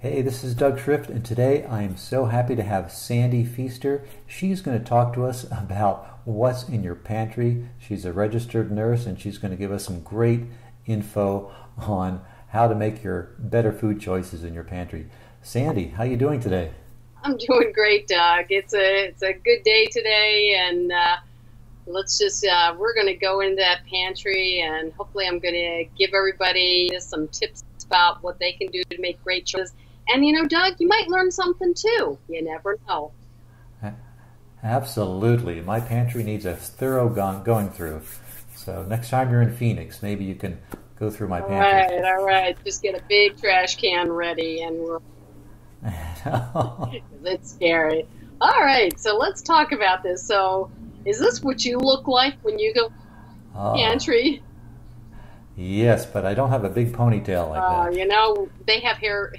Hey, this is Doug Schrift, and today I am so happy to have Sandy Feaster. She's going to talk to us about what's in your pantry. She's a registered nurse, and she's going to give us some great info on how to make your better food choices in your pantry. Sandy, how you doing today? I'm doing great, Doug. It's a good day today, and we're going to go into that pantry, and hopefully I'm going to give everybody some tips about what they can do to make great choices. And Doug, you might learn something too. You never know. Absolutely. My pantry needs a thorough going through. So next time you're in Phoenix, maybe you can go through my pantry. All right. Just get a big trash can ready, and it's scary. All right, so let's talk about this. So, is this what you look like when you go to the pantry? Yes, but I don't have a big ponytail like that. They have hair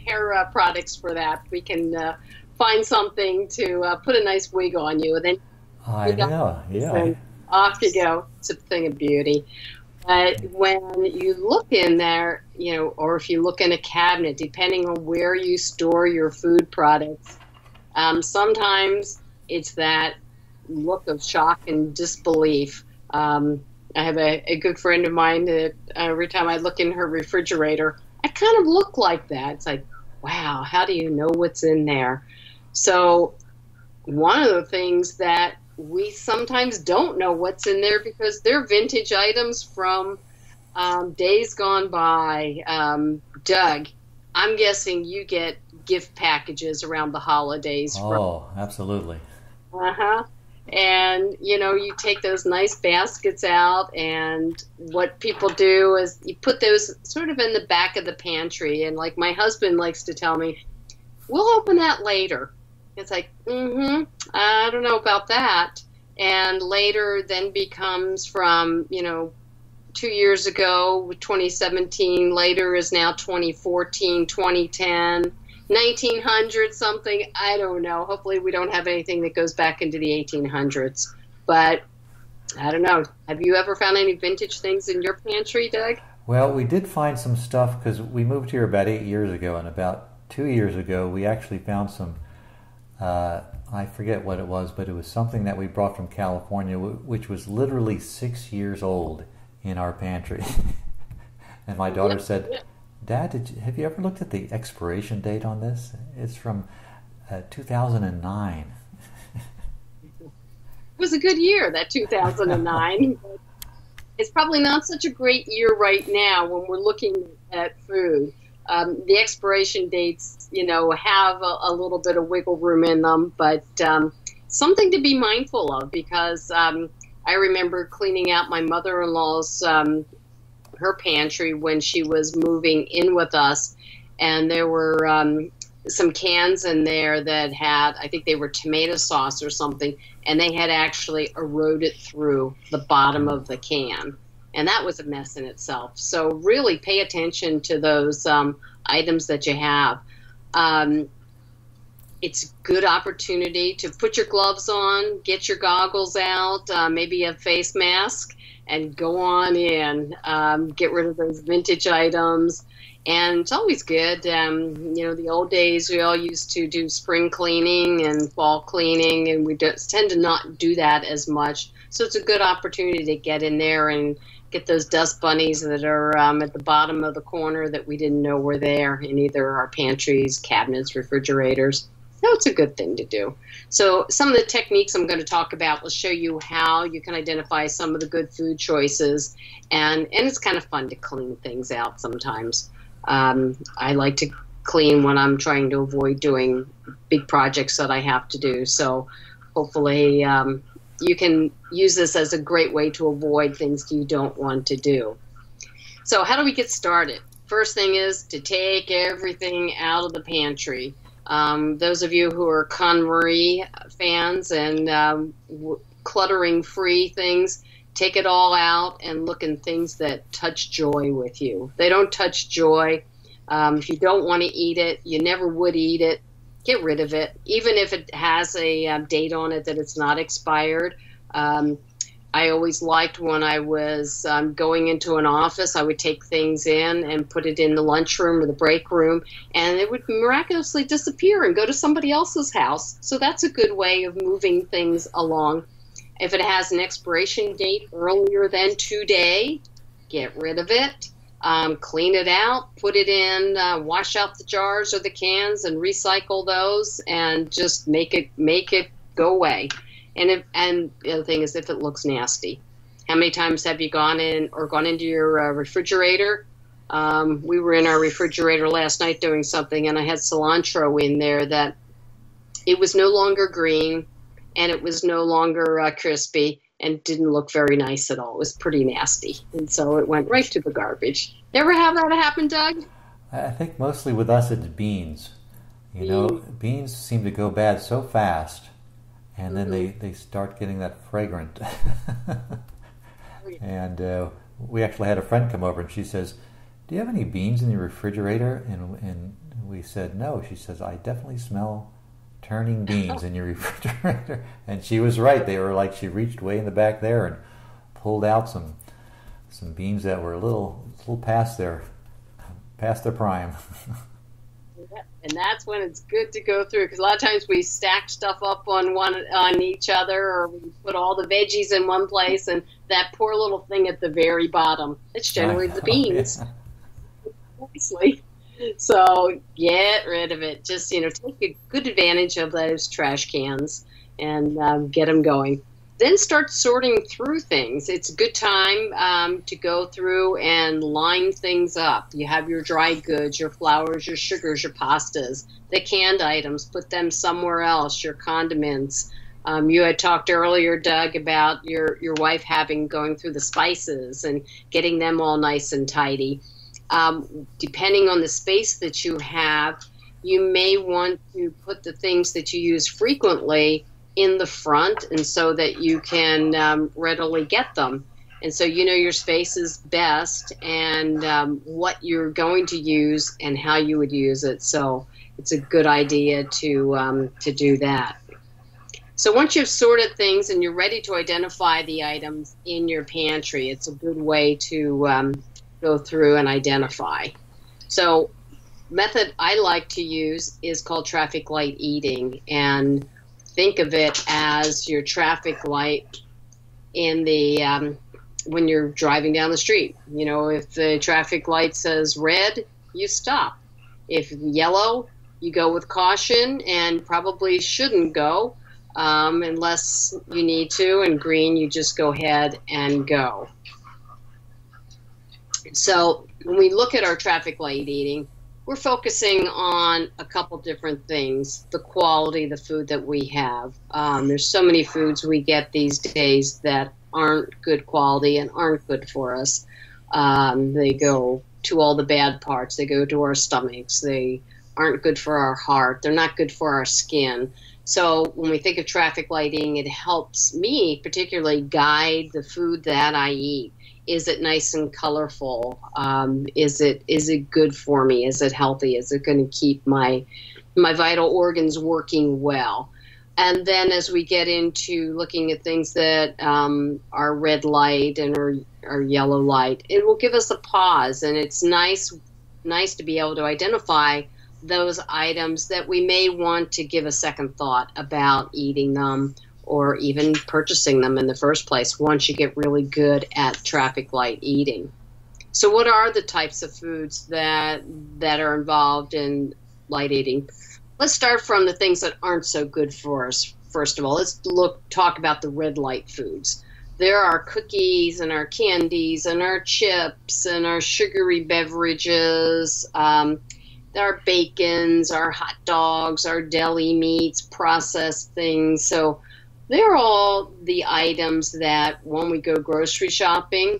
products for that. We can find something to put a nice wig on you, and then I know, yeah. And off you go. It's a thing of beauty. But when you look in there, or if you look in a cabinet, depending on where you store your food products, sometimes it's that look of shock and disbelief. I have a good friend of mine that every time I look in her refrigerator, I kind of look like that. It's like, wow, how do you know what's in there? So one of the things that we sometimes don't know what's in there because they're vintage items from days gone by. Doug, I'm guessing you get gift packages around the holidays. Oh, absolutely. Uh-huh. And, you take those nice baskets out, and what people do is you put those sort of in the back of the pantry. And like my husband likes to tell me, we'll open that later. It's like, I don't know about that. And later then becomes from, 2 years ago, 2017, later is now 2014, 2010. 1900 something, I don't know. Hopefully we don't have anything that goes back into the 1800s. But I don't know. Have you ever found any vintage things in your pantry, Doug? Well, we did find some stuff because we moved here about 8 years ago, and about 2 years ago we actually found some, I forget what it was, but it was something that we brought from California, which was literally 6 years old in our pantry. And my daughter said, Dad, have you ever looked at the expiration date on this? It's from 2009. It was a good year, that 2009. It's probably not such a great year right now when we're looking at food. The expiration dates, have a little bit of wiggle room in them, but something to be mindful of because I remember cleaning out my mother-in-law's her pantry when she was moving in with us, and there were some cans in there that had, I think they were tomato sauce or something, and they had actually eroded through the bottom of the can, and that was a mess in itself. So really pay attention to those items that you have. It's a good opportunity to put your gloves on, get your goggles out, maybe a face mask, and go on in, get rid of those vintage items. And it's always good. The old days, we all used to do spring cleaning and fall cleaning, and we tend to not do that as much. So it's a good opportunity to get in there and get those dust bunnies that are at the bottom of the corner that we didn't know were there in either our pantries, cabinets, refrigerators. So it's a good thing to do. So some of the techniques I'm going to talk about will show you how you can identify some of the good food choices. And it's kind of fun to clean things out sometimes. I like to clean when I'm trying to avoid doing big projects that I have to do. So hopefully you can use this as a great way to avoid things you don't want to do. So how do we get started? First thing is to take everything out of the pantry. Those of you who are KonMari fans and cluttering-free things, take it all out and look in things that touch joy with you. They don't touch joy. If you don't want to eat it, you never would eat it, get rid of it. Even if it has a date on it that it's not expired, I always liked when I was going into an office, I would take things in and put it in the lunchroom or the break room, and it would miraculously disappear and go to somebody else's house. So that's a good way of moving things along. If it has an expiration date earlier than today, get rid of it. Clean it out, put it in, wash out the jars or the cans and recycle those, and just make it go away. And the other thing is, if it looks nasty. How many times have you gone in or gone into your refrigerator? We were in our refrigerator last night doing something, and I had cilantro in there that it was no longer green, and it was no longer crispy, and didn't look very nice at all. It was pretty nasty, and so it went right to the garbage. Ever have that happen, Doug? I think mostly with us it's beans. You know, beans seem to go bad so fast, and then they start getting that fragrant. And we actually had a friend come over, and she says, "Do you have any beans in your refrigerator?" And we said, "No." She says, "I definitely smell turning beans in your refrigerator." And she was right. They were like, she reached way in the back there and pulled out some beans that were a little past their prime. And that's when it's good to go through, because a lot of times we stack stuff up on each other, or we put all the veggies in one place, and that poor little thing at the very bottom, it's generally the beans. Obviously. So get rid of it. Just, take a good advantage of those trash cans and get them going. Then start sorting through things. It's a good time to go through and line things up. You have your dry goods, your flours, your sugars, your pastas, the canned items, put them somewhere else, your condiments. You had talked earlier, Doug, about your wife going through the spices and getting them all nice and tidy. Depending on the space that you have, you may want to put the things that you use frequently in the front, and so that you can readily get them. And so your space is best, and what you're going to use and how you would use it. So it's a good idea to do that. So once you've sorted things and you're ready to identify the items in your pantry, it's a good way to go through and identify. So method I like to use is called traffic light eating, and think of it as your traffic light in the when you're driving down the street. If the traffic light says red, you stop. If yellow, you go with caution and probably shouldn't go unless you need to, and green, you just go ahead and go. So when we look at our traffic light eating, we're focusing on a couple different things. The quality of the food that we have. There's so many foods we get these days that aren't good quality and aren't good for us. They go to all the bad parts. They go to our stomachs. They aren't good for our heart. They're not good for our skin. So when we think of traffic lighting, it helps me particularly guide the food that I eat. Is it nice and colorful? Is it good for me? Is it healthy? Is it going to keep my vital organs working well? And then as we get into looking at things that are red light and are yellow light, it will give us a pause, and it's nice to be able to identify those items that we may want to give a second thought about eating them, or even purchasing them in the first place once you get really good at traffic light eating. So what are the types of foods that are involved in light eating? Let's start from the things that aren't so good for us. First of all, let's talk about the red light foods. There are cookies and our candies and our chips and our sugary beverages, our bacons, our hot dogs, our deli meats, processed things. So they're all the items that when we go grocery shopping,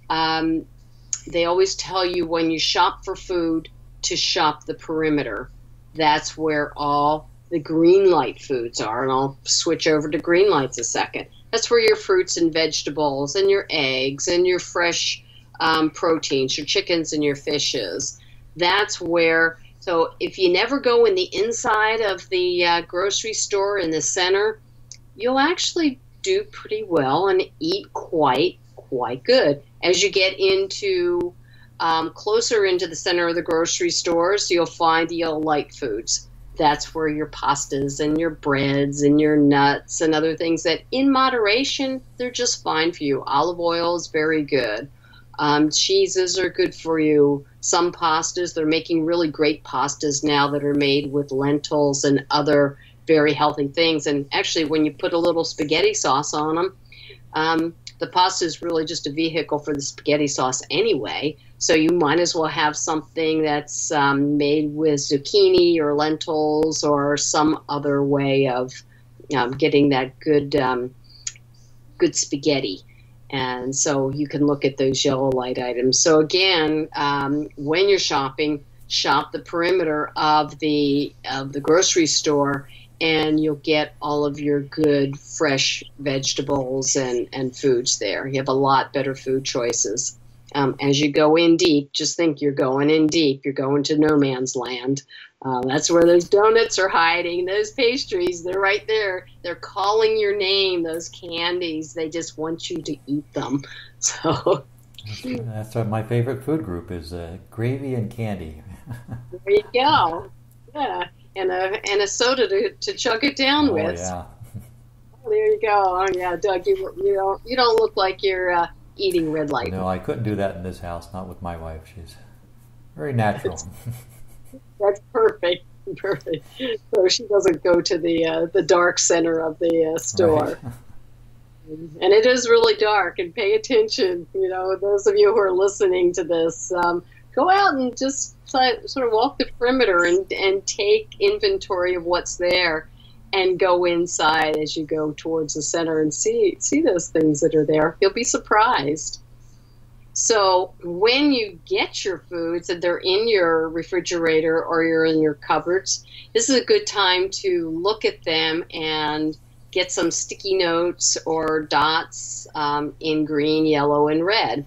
they always tell you when you shop for food to shop the perimeter. That's where all the green light foods are, and I'll switch over to green lights a second. That's where your fruits and vegetables and your eggs and your fresh proteins, your chickens and your fishes. That's where, so if you never go in the inside of the grocery store in the center, you'll actually do pretty well and eat quite good. As you get into closer into the center of the grocery stores, you'll find your light foods. That's where your pastas and your breads and your nuts and other things that in moderation, they're just fine for you. Olive oil is very good. Cheeses are good for you. Some pastas, they're making really great pastas now that are made with lentils and other very healthy things. And actually, when you put a little spaghetti sauce on them, the pasta is really just a vehicle for the spaghetti sauce anyway. So you might as well have something that's made with zucchini or lentils or some other way of getting that good spaghetti. And so you can look at those yellow light items. So again, when you're shopping, shop the perimeter of the grocery store, and you'll get all of your good fresh vegetables and foods there. You have a lot better food choices. As you go in deep, just think you're going in deep. You're going to no man's land. That's where those donuts are hiding, those pastries. They're right there. They're calling your name, those candies. They just want you to eat them. So that's what my favorite food group is, gravy and candy. There you go. Yeah. And a soda to chug it down with. Yeah. Oh, there you go. Oh yeah, Doug, you don't look like you're eating red light. No, I couldn't do that in this house. Not with my wife. She's very natural. That's perfect. Perfect. So she doesn't go to the dark center of the store. Right. And it is really dark. And pay attention. Those of you who are listening to this, go out and just sort of walk the perimeter and take inventory of what's there, and go inside as you go towards the center and see those things that are there. You'll be surprised. So when you get your foods and they're in your refrigerator or you're in your cupboards, this is a good time to look at them and get some sticky notes or dots in green, yellow, and red.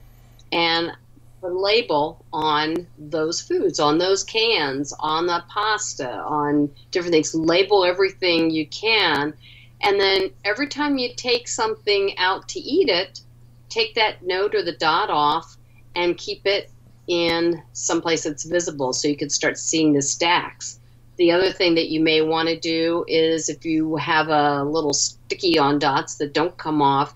And the label on those foods, on those cans, on the pasta, on different things. Label everything you can. And then every time you take something out to eat it, take that note or the dot off and keep it in some place that's visible so you can start seeing the stacks. The other thing that you may want to do is if you have a little sticky on dots that don't come off,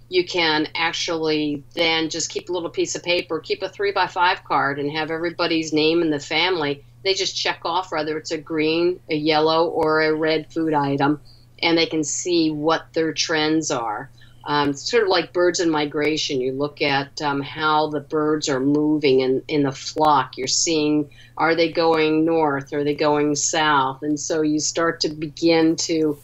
you can actually then just keep a little piece of paper, keep a 3x5 card, and have everybody's name in the family. They just check off whether it's a green, a yellow, or a red food item, and they can see what their trends are. Sort of like birds in migration. You look at how the birds are moving in the flock. You're seeing, are they going north? Are they going south? And so you start to begin to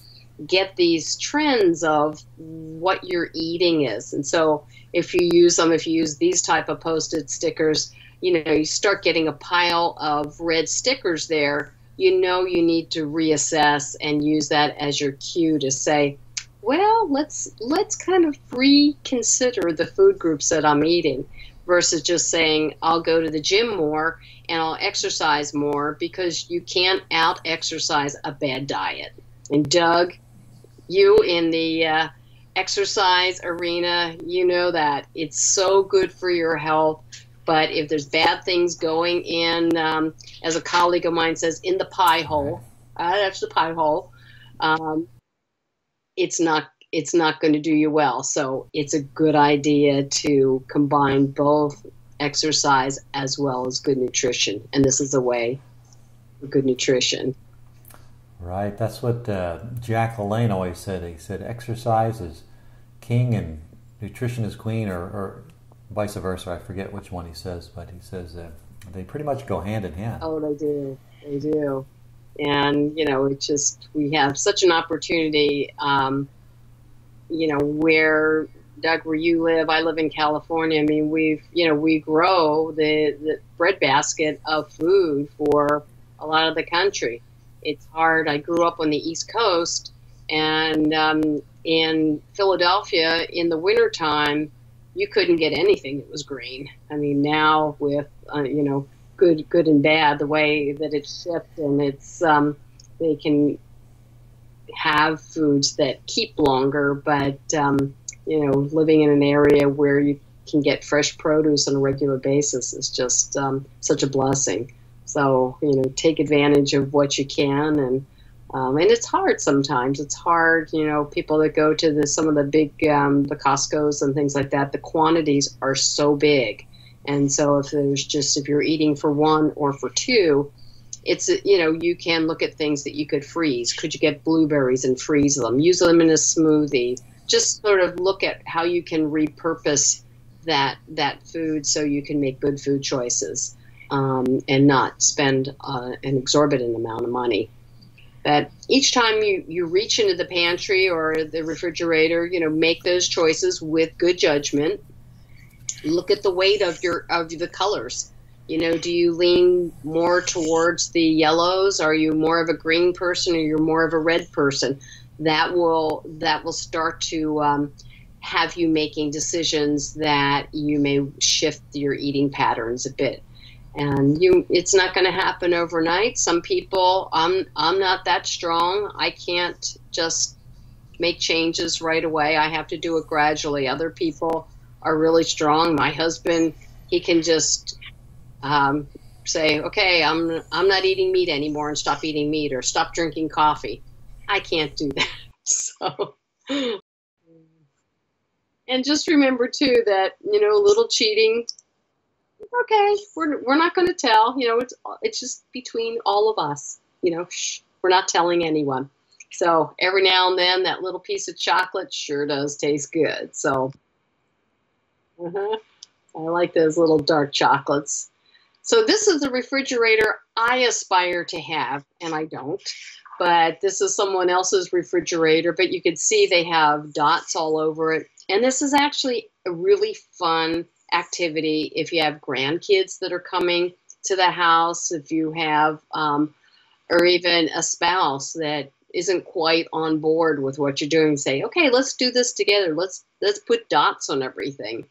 get these trends of what your eating is. And so if you use these type of Post-it stickers, you start getting a pile of red stickers there, you need to reassess and use that as your cue to say, well, let's kind of reconsider the food groups that I'm eating, versus just saying I'll go to the gym more and I'll exercise more, because you can't out-exercise a bad diet. And Doug, you in the exercise arena, you know that it's so good for your health. But if there's bad things going in, as a colleague of mine says, in the pie hole, that's the pie hole, it's not going to do you well. So it's a good idea to combine both exercise as well as good nutrition. And this is a way for good nutrition. Right, that's what Jack LaLanne always said. He said exercise is king and nutrition is queen, or vice versa. I forget which one he says, but he says they pretty much go hand in hand. Oh, they do. They do. And, it's just, we have such an opportunity, where, Doug, where you live, I live in California. I mean, we grow the breadbasket of food for a lot of the country. It's hard. I grew up on the East Coast, and in Philadelphia in the wintertime, you couldn't get anything that was green. I mean, now with, good and bad, the way that it's shipped, and it's, they can have foods that keep longer, but living in an area where you can get fresh produce on a regular basis is just such a blessing. So, take advantage of what you can, and it's hard sometimes. It's hard, people that go to some of the big, the Costco's and things like that, the quantities are so big. And so if you're eating for one or for two, it's, you can look at things that you could freeze. Could you get blueberries and freeze them? Use them in a smoothie. Just sort of look at how you can repurpose that food so you can make good food choices, and not spend an exorbitant amount of money. But each time you reach into the pantry or the refrigerator, make those choices with good judgment. Look at the weight of the colors. Do you lean more towards the yellows? Are you more of a green person, or you're more of a red person? That will start to have you making decisions that you may shift your eating patterns a bit. And it's not going to happen overnight. Some people, I'm not that strong. I can't just make changes right away. I have to do it gradually. Other people are really strong. My husband, he can just say, okay, I'm not eating meat anymore, and stop eating meat, or stop drinking coffee. I can't do that. So, and just remember too that, a little cheating, okay, we're not going to tell, it's just between all of us, we're not telling anyone. So every now and then that little piece of chocolate sure does taste good. So I like those little dark chocolates. So this is the refrigerator I aspire to have, and I don't. But this is someone else's refrigerator, but you can see they have dots all over it. And this is actually a really fun activity if you have grandkids that are coming to the house, if you have, or even a spouse that isn't quite on board with what you're doing. Say, okay, let's do this together. Let's put dots on everything.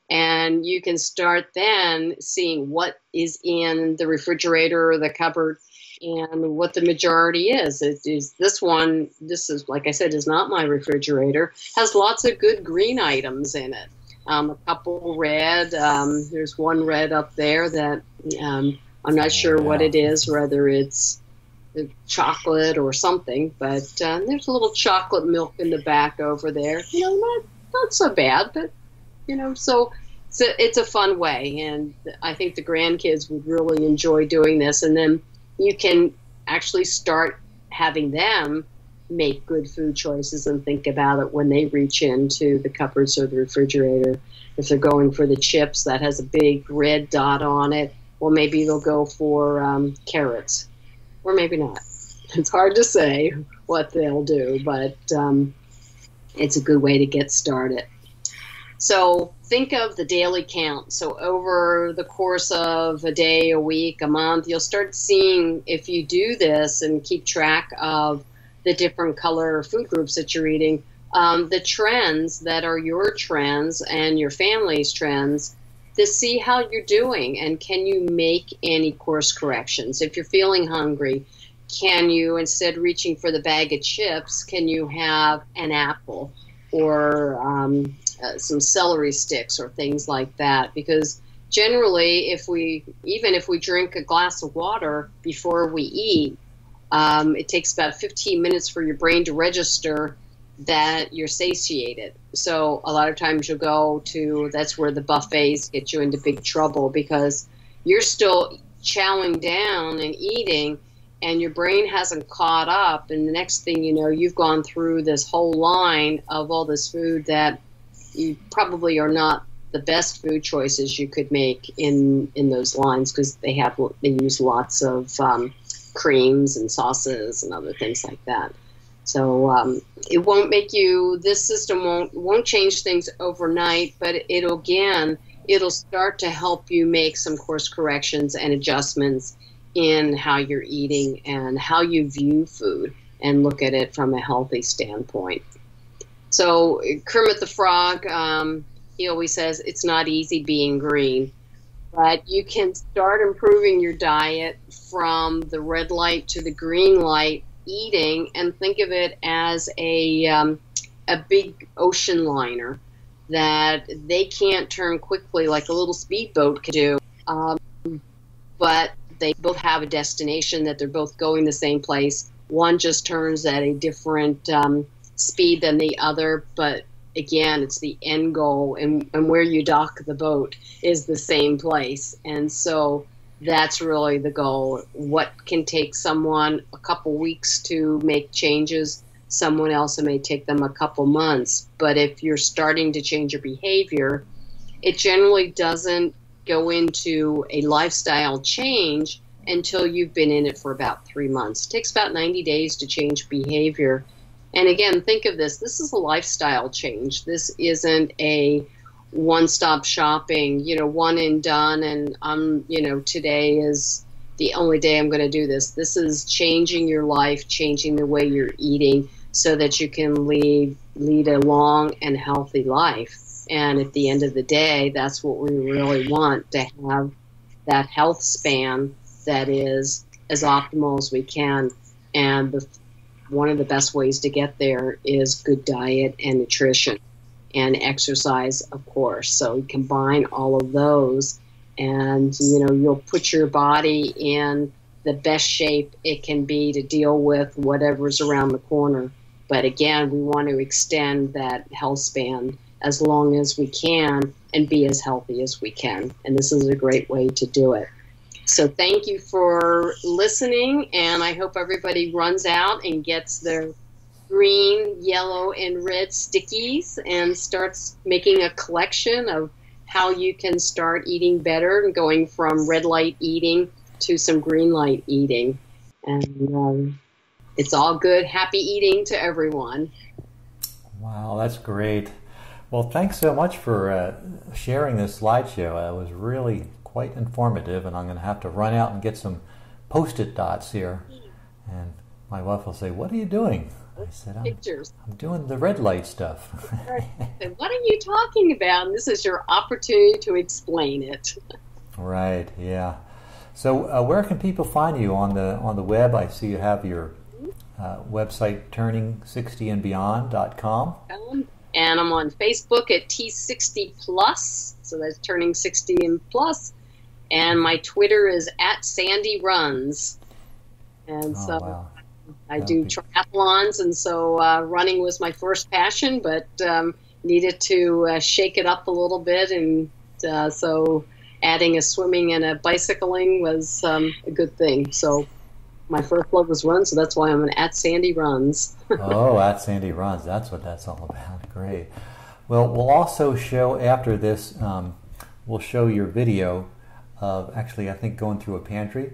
And you can start then seeing what is in the refrigerator or the cupboard and what the majority is. It is this one. This is, like I said, is not my refrigerator. Has lots of good green items in it. A couple red. There's one red up there that I'm not sure what it is, whether it's chocolate or something. But there's a little chocolate milk in the back over there. Not so bad, but so it's a fun way, and I think the grandkids would really enjoy doing this. And then you can actually start having them make good food choices and think about it when they reach into the cupboards or the refrigerator. If they're going for the chips that has a big red dot on it, well, maybe they'll go for carrots, or maybe not. It's hard to say what they'll do, but it's a good way to get started. So think of the daily count. So over the course of a day, a week, a month, you'll start seeing, if you do this and keep track of the different color food groups that you're eating, the trends that are your trends and your family's trends, to see how you're doing, and can you make any course corrections. If you're feeling hungry, can you, instead reaching for the bag of chips, can you have an apple or some celery sticks or things like that? Because generally, if we drink a glass of water before we eat, it takes about 15 minutes for your brain to register that you're satiated. So a lot of times you'll go to, that's where the buffets get you into big trouble, because you're still chowing down and eating, and your brain hasn't caught up, and the next thing you know, you've gone through this whole line of all this food that you probably are not the best food choices you could make in those lines, because they use lots of creams and sauces and other things like that. So it won't make you, this system won't change things overnight, but it'll start to help you make some course corrections and adjustments in how you're eating and how you view food and look at it from a healthy standpoint. So Kermit the Frog, he always says it's not easy being green, but you can start improving your diet from the red light to the green light eating and think of it as a big ocean liner that they can't turn quickly like a little speedboat can do. But they both have a destination that they're both going the same place. One just turns at a different speed than the other, but again, it's the end goal, and where you dock the boat is the same place. And so that's really the goal. What can take someone a couple weeks to make changes, someone else it may take them a couple months. But if you're starting to change your behavior, it generally doesn't go into a lifestyle change until you've been in it for about 3 months. It takes about 90 days to change behavior. And again, think of this. This is a lifestyle change. This isn't a one-stop shopping, one and done, and today is the only day I'm going to do this. This is changing your life, changing the way you're eating so that you can lead a long and healthy life. And at the end of the day, that's what we really want, to have that health span that is as optimal as we can. And one of the best ways to get there is good diet and nutrition and exercise, of course. So you combine all of those and, you'll put your body in the best shape it can be to deal with whatever's around the corner. But again, we want to extend that health span as long as we can and be as healthy as we can. And this is a great way to do it. So thank you for listening, and I hope everybody runs out and gets their green, yellow, and red stickies and starts making a collection of how you can start eating better and going from red light eating to some green light eating. And it's all good. Happy eating to everyone. Wow, that's great. Well, thanks so much for sharing this slideshow. It was really quite informative, and I'm going to have to run out and get some Post-it dots here. And my wife will say, "What are you doing?" I said, I'm doing the red light stuff. What are you talking about? And this is your opportunity to explain it. Right, yeah. So where can people find you on the web? I see you have your website, turning60andbeyond.com. And I'm on Facebook at T60 Plus, so that's Turning 60 and Plus. And my Twitter is at Sandy Runs. And wow. I do triathlons, and so running was my first passion, but needed to shake it up a little bit, and so adding a swimming and a bicycling was a good thing. So my first love was run, so that's why I'm an at Sandy Runs. Oh, at Sandy Runs. That's what that's all about. Great. Well, we'll also show after this, we'll show your video of actually, I think, going through a pantry.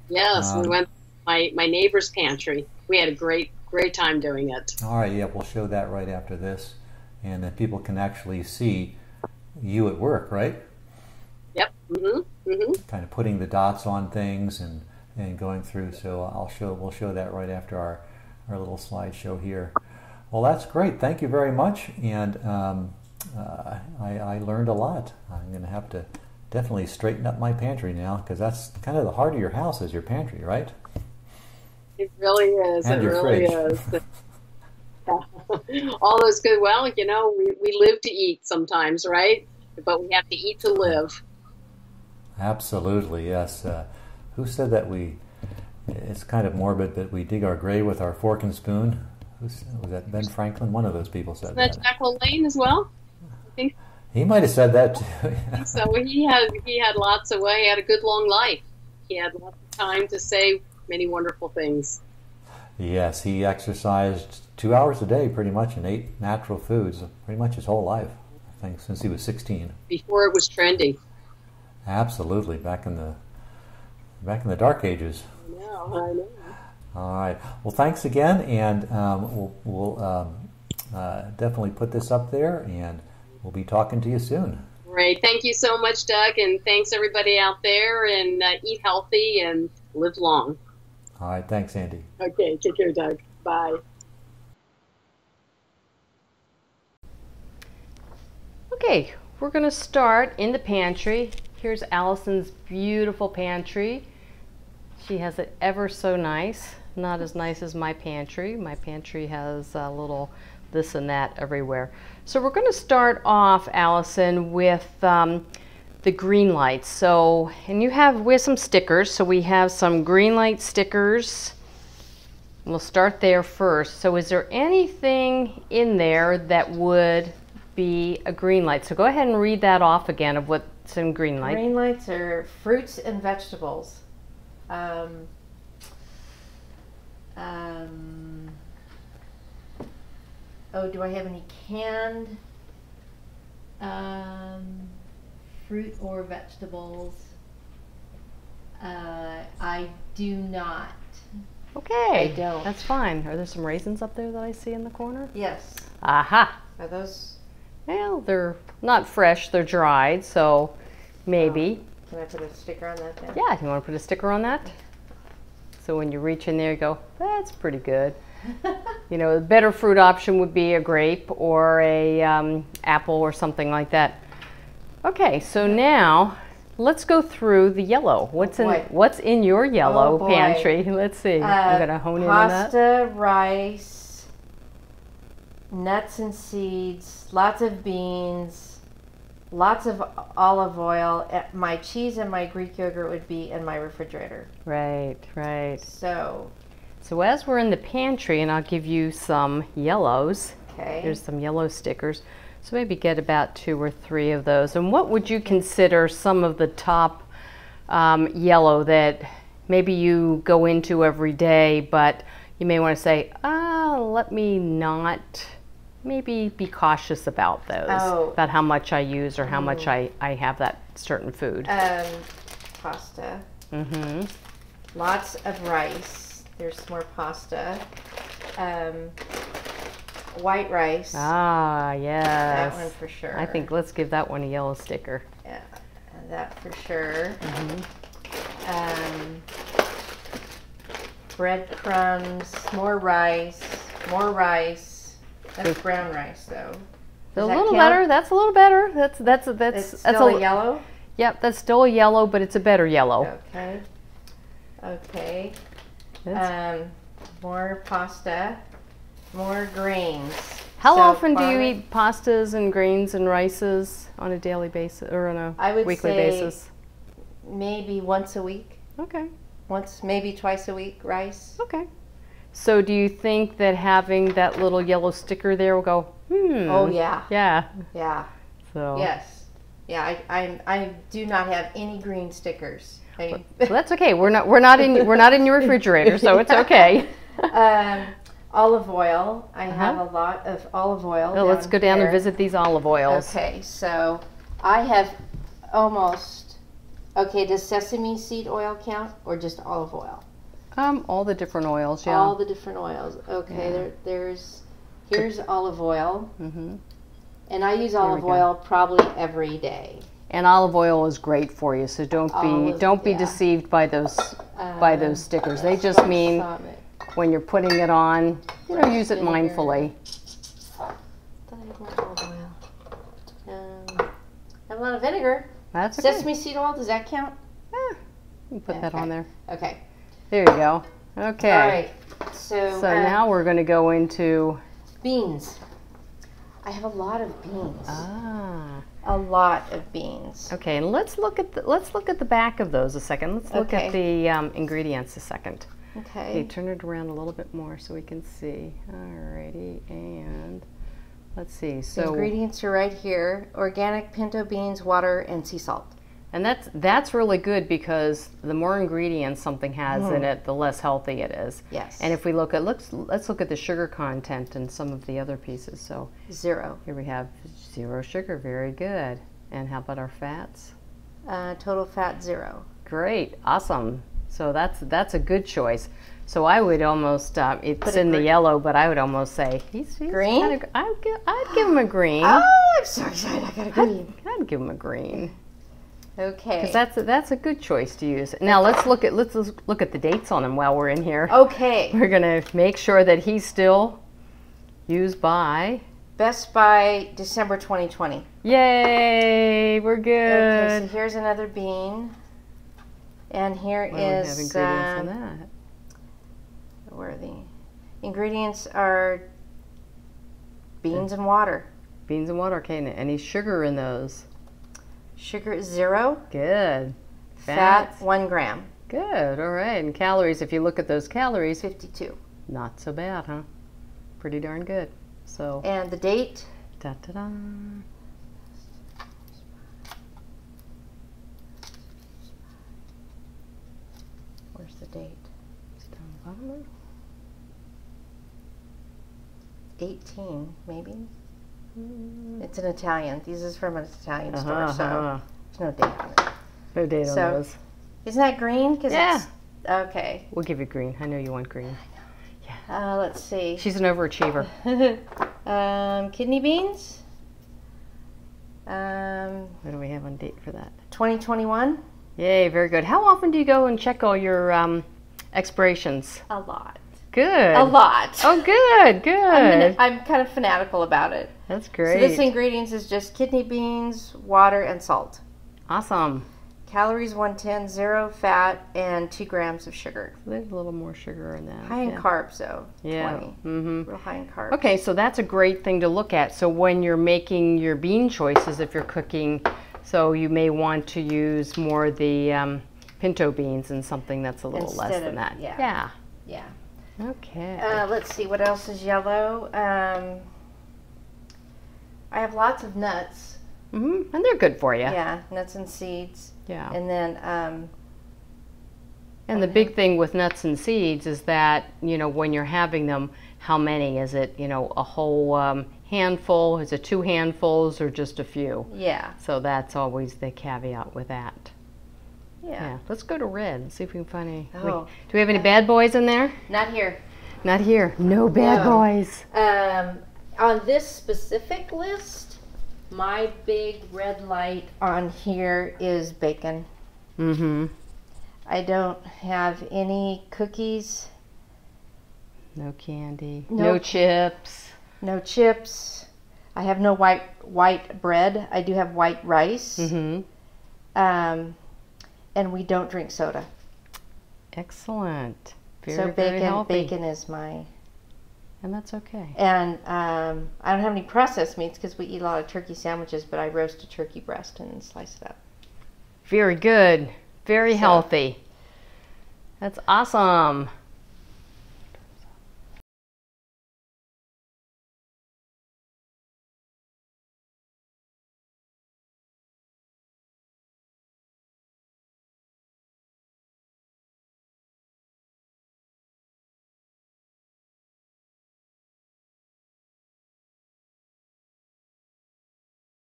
Yes, we went to my neighbor's pantry. We had a great time doing it. All right, yeah, we'll show that right after this. And then people can actually see you at work, right? Yep. Mm-hmm. Mm-hmm. Kind of putting the dots on things and going through. So we'll show that right after our little slideshow here. Well, that's great. Thank you very much. And I learned a lot. I'm going to have to definitely straighten up my pantry now, because that's kind of the heart of your house is your pantry, right? It really is. And it your really fridge. is. All those good. Well, we live to eat sometimes, right? But we have to eat to live. Absolutely, yes. Who said that it's kind of morbid, but we dig our grave with our fork and spoon? Was that Ben Franklin? One of those people said that. Jack LaLanne as well? I think. He might have said that too. So he had lots of he had a good long life. He had lots of time to say many wonderful things. Yes, he exercised 2 hours a day pretty much and ate natural foods pretty much his whole life, I think, since he was 16. Before it was trendy. Absolutely, back in the dark ages. I know. All right. Well, thanks again, and we'll definitely put this up there, and we'll be talking to you soon. Great. Thank you so much, Doug, and thanks everybody out there, and eat healthy and live long. All right. Thanks, Andy. Okay. Take care, Doug. Bye. Okay. We're going to start in the pantry. Here's Allison's beautiful pantry. She has it ever so nice. not as nice as my pantry. My pantry has a little this and that everywhere. So we're going to start off, Allison, with the green lights. So, and we have some stickers. So we have some green light stickers. We'll start there first. So is there anything in there that would be a green light? So go ahead and read that off again of what's in green light. Green lights are fruits and vegetables. Oh, do I have any canned fruit or vegetables? I do not. Okay, I don't. that's fine. Are there some raisins up there that I see in the corner? Yes. Aha. Are those? Well, they're not fresh, they're dried, so maybe. Can I put a sticker on that then? Yeah, you want to put a sticker on that? So when you reach in there, you go, that's pretty good. You know, the better fruit option would be a grape or a apple or something like that. Okay, so now let's go through the yellow. What's in your yellow pantry? Let's see. I'm gonna hone in on that. Pasta, rice, nuts and seeds, lots of beans, lots of olive oil. My cheese and my Greek yogurt would be in my refrigerator. Right, right. So as we're in the pantry, and I'll give you some yellows. okay. Here's some yellow stickers. So maybe get about 2 or 3 of those. And what would you consider some of the top yellow that maybe you go into every day, but you may want to say, let me not, maybe be cautious about those, about how much I use or how much I have that certain food. Pasta. Mm-hmm. Lots of rice. There's some more pasta. White rice. Ah, yes. That one for sure. I think let's give that one a yellow sticker. Yeah, that for sure. Mm-hmm. Breadcrumbs, more rice. That's brown rice though. A little better. That's a little better. That's still a yellow? Yep, that's still a yellow, but it's a better yellow. Okay. More pasta, more grains. How often do you eat pastas and grains and rices on a daily basis or on a weekly basis? Maybe once a week. Okay. Maybe twice a week, rice. Okay. So do you think that having that little yellow sticker there will go, Oh yeah. Yeah. Yeah. So. Yes. Yeah, I do not have any green stickers. Well, that's okay. We're not in your refrigerator, so it's okay. Olive oil. I have a lot of olive oil. Oh, let's go down and visit these olive oils. Okay, so I have almost. Okay, does sesame seed oil count or just olive oil? All the different oils, yeah. All the different oils. Okay, yeah. Here's olive oil. Mm-hmm. And I use olive oil probably every day. And olive oil is great for you, so don't be deceived by those stickers. They just mean when you're putting it on, use it mindfully. I have more olive oil. I have a lot of vinegar. That's okay. Sesame seed oil, does that count? Yeah, you can put that on there. Okay. There you go. Okay. All right. So now we're going to go into beans. I have a lot of beans. Ah. A lot of beans. Okay, and let's look at the back of those a second. Let's look at the ingredients a second. Okay, turn it around a little bit more so we can see. Alrighty, and let's see. So the ingredients are right here: organic pinto beans, water, and sea salt. And that's really good because the more ingredients something has in it, the less healthy it is. Yes. And if we let's look at the sugar content and some of the other pieces. So 0. Here we have 0 sugar. Very good. And how about our fats? Total fat 0. Great. Awesome. So that's a good choice. So I would almost it's in the yellow, but I would almost say he's green. I'd give him a green. Oh, I'm so excited! I got a green. I'd give him a green. Okay. Because that's a good choice to use. Now let's look at the dates on him while we're in here. Okay. We're gonna make sure that he's still used by Best by December 2020. Yay! We're good. Okay, so here's another bean, and here is ingredients on that. the ingredients are beans and water. Beans and water. Okay, and any sugar in those? Sugar 0. Good. Fat 1 gram. Good. All right. And calories, if you look at those calories, 52. not so bad, huh? Pretty darn good. So. And the date? Da da da. Where's the date? It's down the bottom there. 18, maybe. It's an Italian. This is from an Italian store, so there's no date on it. No date on those. Isn't that green? Yeah. It's, okay. We'll give you green. I know you want green. Let's see. She's an overachiever. Kidney beans. What do we have on date for that? 2021. Yay, very good. How often do you go and check all your expirations? A lot. Good. A lot. Oh, good, good. I'm kind of fanatical about it. That's great. So this ingredients is just kidney beans, water, and salt. Awesome. Calories 110, 0 fat, and 2 grams of sugar. So there's a little more sugar in that. High in carbs, though. Yeah. 20. Mm-hmm. Real high in carbs. Okay, so that's a great thing to look at. So when you're making your bean choices, if you're cooking, so you may want to use more the pinto beans and something that's a little less than that. Yeah. Okay. Let's see, what else is yellow? I have lots of nuts. Mm-hmm. And they're good for you. Yeah, nuts and seeds. Yeah. And then and the big thing with nuts and seeds is that, you know, when you're having them, how many? Is it, you know, a whole handful? Is it 2 handfuls or just a few? Yeah. So that's always the caveat with that. Yeah. Let's go to red and see if we can find any. Oh. Do we have any bad boys in there? Not here. Not here. No bad boys. On this specific list, my big red light on here is bacon. Mm-hmm. I don't have any cookies. No candy. Nope. No chips. No chips. I have no white bread. I do have white rice. Mm-hmm. And we don't drink soda. Excellent. Very, So very healthy. bacon is my... And that's okay. And I don't have any processed meats because we eat a lot of turkey sandwiches, but I roast a turkey breast and slice it up. Very good. Very healthy. That's awesome.